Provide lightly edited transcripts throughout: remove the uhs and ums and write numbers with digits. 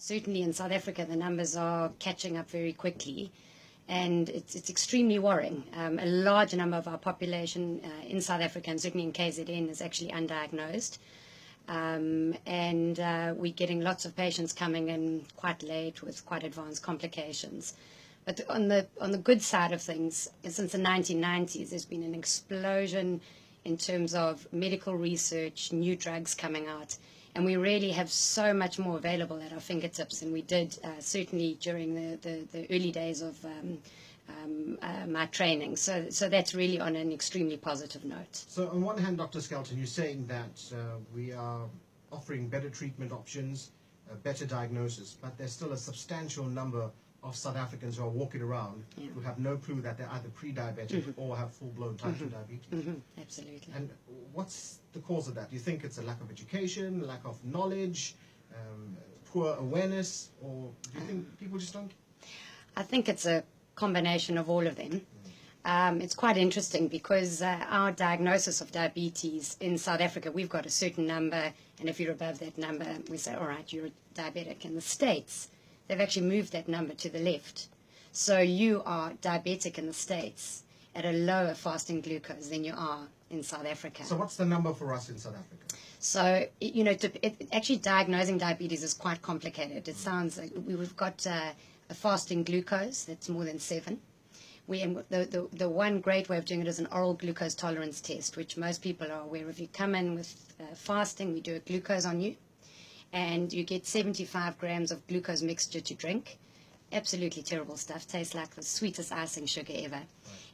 Certainly in South Africa, the numbers are catching up very quickly, and it's extremely worrying. A large number of our population in South Africa, and certainly in KZN, is actually undiagnosed. We're getting lots of patients coming in quite late with quite advanced complications. But on the good side of things, since the 1990s, there's been an explosion in terms of medical research, new drugs coming out, and we really have so much more available at our fingertips than we did certainly during the early days of my training. So that's really on an extremely positive note. So on one hand, Dr. Skelton, you're saying that we are offering better treatment options, better diagnosis, but there's still a substantial number of South Africans who are walking around who have no clue that they're either pre-diabetic or have full-blown type 2 diabetes. Absolutely. And what's the cause of that? Do you think it's a lack of education, lack of knowledge, poor awareness, or do you think people just don't? I think it's a combination of all of them. It's quite interesting because our diagnosis of diabetes in South Africa, we've got a certain number, and if you're above that number, we say, all right, you're a diabetic. In the States, they've actually moved that number to the left. So you are diabetic in the States at a lower fasting glucose than you are in South Africa. So what's the number for us in South Africa? So, actually diagnosing diabetes is quite complicated. It sounds like we've got a fasting glucose that's more than 7. The one great way of doing it is an oral glucose tolerance test, which most people are aware of. You come in with fasting, we do a glucose on you, and you get 75 grams of glucose mixture to drink. Absolutely terrible stuff. Tastes like the sweetest icing sugar ever. Right.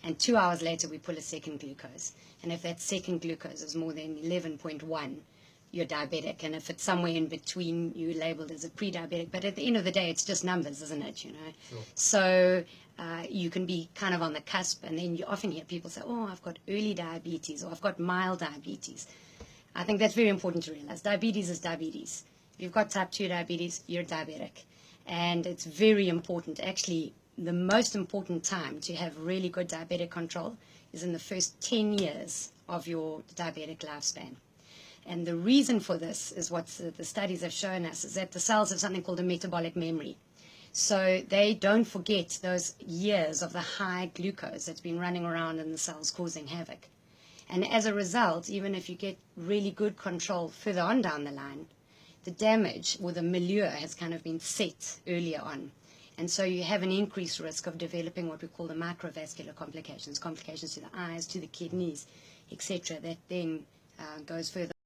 And 2 hours later, we pull a second glucose. And if that second glucose is more than 11.1, you're diabetic. And if it's somewhere in between, you're labeled as a pre-diabetic. But at the end of the day, it's just numbers, isn't it? Sure. So you can be kind of on the cusp. And then you often hear people say, oh, I've got early diabetes, or I've got mild diabetes. I think that's very important to realize. Diabetes is diabetes. If you've got type 2 diabetes, you're diabetic. And it's very important. Actually, the most important time to have really good diabetic control is in the first 10 years of your diabetic lifespan. And the reason for this is what the studies have shown us, is that the cells have something called a metabolic memory. So they don't forget those years of the high glucose that's been running around in the cells causing havoc. And as a result, even if you get really good control further on down the line, the damage or the milieu has kind of been set earlier on. And so you have an increased risk of developing what we call the microvascular complications, complications to the eyes, to the kidneys, etc., that then goes further.